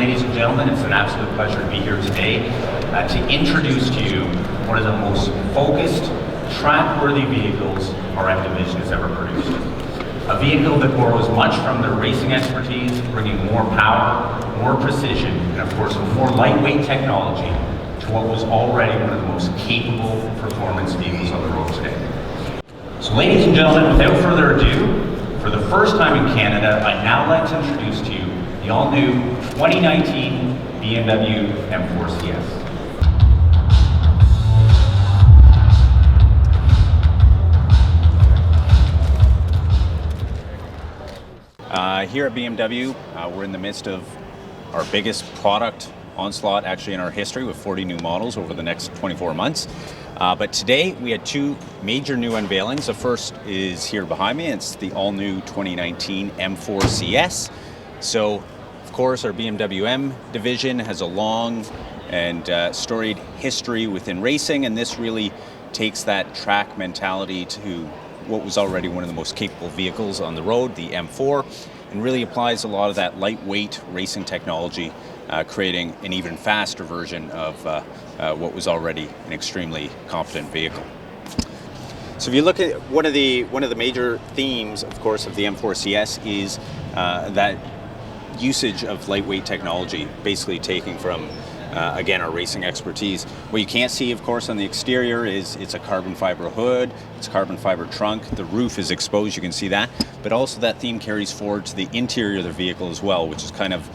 ladies and gentlemen, it's an absolute pleasure to be here today to introduce to you one of the most focused, track-worthy vehicles our M division has ever produced. A vehicle that borrows much from their racing expertise, bringing more power, more precision, and of course more lightweight technology to what was already one of the most capable performance vehicles on the road today. So ladies and gentlemen, without further ado, for the first time in Canada, I'd now like to introduce to you the all-new 2019 BMW M4 CS. Here at BMW, we're in the midst of our biggest product onslaught actually in our history, with 40 new models over the next 24 months. But today we had two major new unveilings. The first is here behind me. It's the all-new 2019 M4 CS. So, of course, our BMW M division has a long and storied history within racing, and this really takes that track mentality to what was already one of the most capable vehicles on the road, the M4, and really applies a lot of that lightweight racing technology, creating an even faster version of what was already an extremely competent vehicle. So if you look at one of the major themes, of course, of the M4 CS is that usage of lightweight technology, basically taking from again, our racing expertise. What you can't see, of course, on the exterior is it's a carbon fiber hood, it's a carbon fiber trunk, the roof is exposed, you can see that, but also that theme carries forward to the interior of the vehicle as well, which is kind of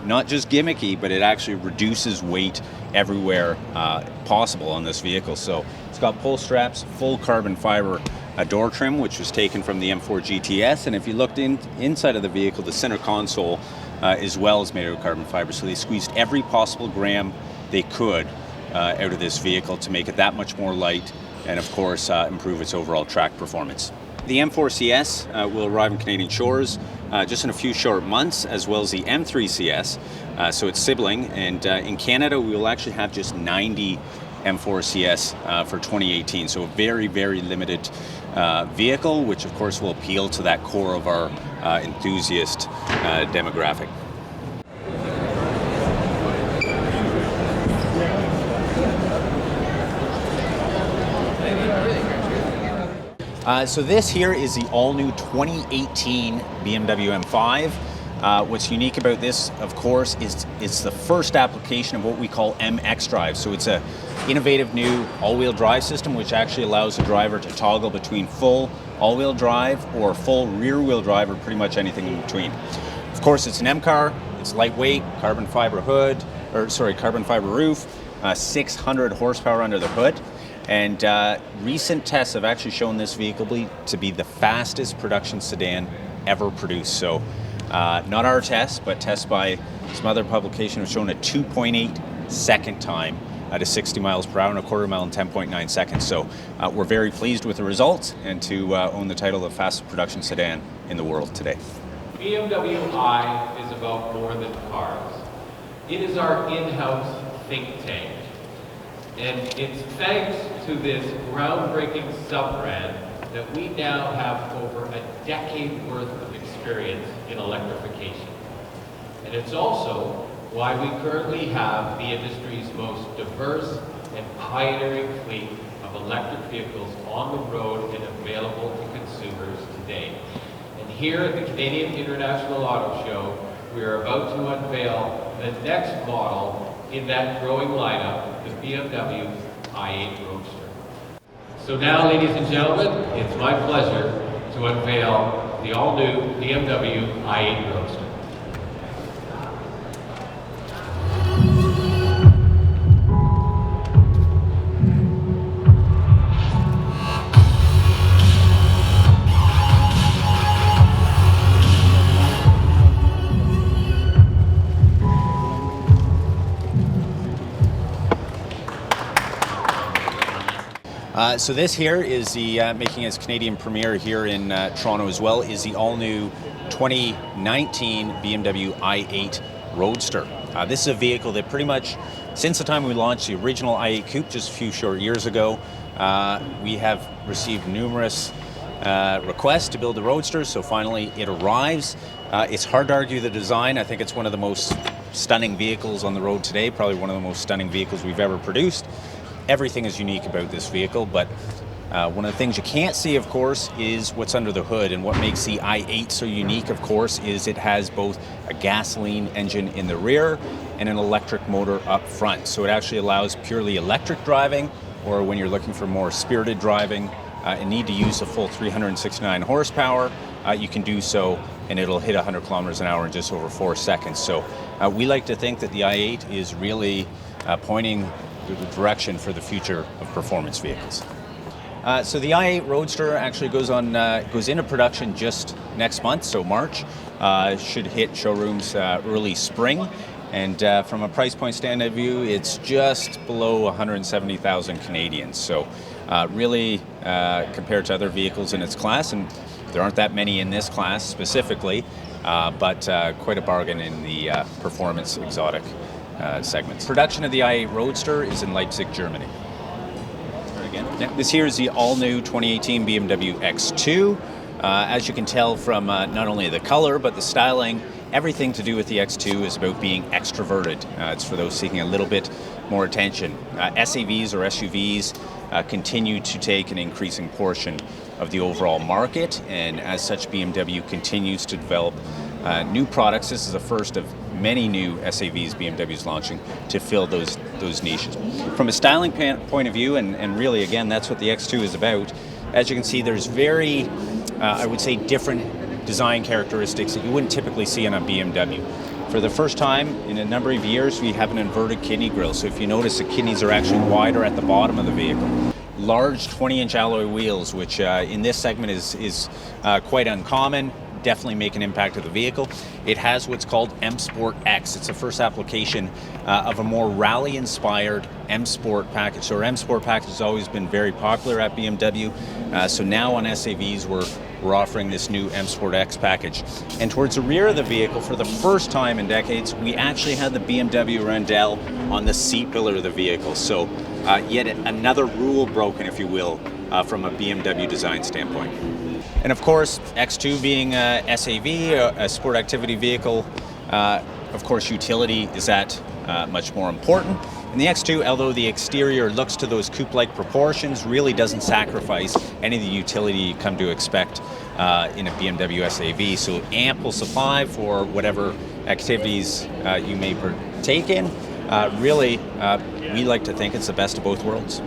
not just gimmicky, but it actually reduces weight everywhere possible on this vehicle. So it's got pull straps, full carbon fiber door trim, which was taken from the M4 GTS, and if you looked inside of the vehicle, the center console as well is made out of carbon fiber, so they squeezed every possible gram they could out of this vehicle to make it that much more light and of course improve its overall track performance. The M4 CS will arrive in Canadian shores just in a few short months, as well as the M3 CS, so it's sibling, and in Canada we will actually have just 90 M4 CS for 2018, so a very, very limited vehicle, which of course will appeal to that core of our enthusiast demographic. So this here is the all-new 2018 BMW M5. What's unique about this, of course, is it's the first application of what we call MX Drive. So it's an innovative new all-wheel drive system, which actually allows the driver to toggle between full all-wheel drive or full rear-wheel drive, or pretty much anything in between. Of course, it's an M car. It's lightweight, carbon fiber roof, 600 horsepower under the hood. And recent tests have actually shown this vehicle to be the fastest production sedan ever produced. So not our tests, but tests by some other publications have shown a 2.8 second time to 60 miles per hour and a quarter mile in 10.9 seconds. So we're very pleased with the results and to own the title of fastest production sedan in the world today. BMW I is about more than cars. It is our in-house think tank. And it's thanks to this groundbreaking sub-brand that we now have over a decade worth of experience in electrification. And it's also why we currently have the industry's most diverse and pioneering fleet of electric vehicles on the road and available to consumers today. And here at the Canadian International Autoshow, we are about to unveil the next model in that growing lineup, the BMW i8 Roadster. So now, ladies and gentlemen, it's my pleasure to unveil the all-new BMW i8 Roadster. So this here is the, making its Canadian premiere here in Toronto as well, is the all-new 2019 BMW i8 Roadster. This is a vehicle that pretty much, since the time we launched the original i8 Coupe just a few short years ago, we have received numerous requests to build the Roadster, so finally it arrives. It's hard to argue the design. I think it's one of the most stunning vehicles on the road today, probably one of the most stunning vehicles we've ever produced. Everything is unique about this vehicle, but one of the things you can't see, of course, is what's under the hood. And what makes the i8 so unique, of course, is it has both a gasoline engine in the rear and an electric motor up front. So it actually allows purely electric driving, or when you're looking for more spirited driving and need to use the full 369 horsepower, you can do so, and it'll hit 100 kilometers an hour in just over 4 seconds. So we like to think that the i8 is really pointing the direction for the future of performance vehicles. So the i8 Roadster actually goes into production just next month, so March. Should hit showrooms early spring. And from a price point stand of view, it's just below 170,000 Canadian. So really, compared to other vehicles in its class, and there aren't that many in this class specifically, but quite a bargain in the performance exotic segments. Production of the i8 Roadster is in Leipzig, Germany. Now, this here is the all-new 2018 BMW X2. As you can tell from not only the color, but the styling, everything to do with the X2 is about being extroverted. It's for those seeking a little bit more attention. SAVs or SUVs continue to take an increasing portion of the overall market, and as such, BMW continues to develop new products. This is the first of many new SAVs BMW is launching to fill those niches. From a styling point of view, and really again, that's what the X2 is about. As you can see, there's very, I would say, different design characteristics that you wouldn't typically see in a BMW. For the first time in a number of years, we have an inverted kidney grille. So if you notice, the kidneys are actually wider at the bottom of the vehicle. Large 20-inch alloy wheels, which in this segment is quite uncommon. Definitely make an impact of the vehicle. It has what's called M Sport X. It's the first application of a more rally-inspired M Sport package. So our M Sport package has always been very popular at BMW. So now on SAVs, we're offering this new M Sport X package. And towards the rear of the vehicle, for the first time in decades, we actually had the BMW Rondell on the seat pillar of the vehicle. So yet another rule broken, if you will, from a BMW design standpoint. And of course, X2 being a SAV, a sport activity vehicle, of course utility is that much more important. And the X2, although the exterior looks to those coupe-like proportions, really doesn't sacrifice any of the utility you come to expect in a BMW SAV. So ample supply for whatever activities you may partake in. Really, we like to think it's the best of both worlds.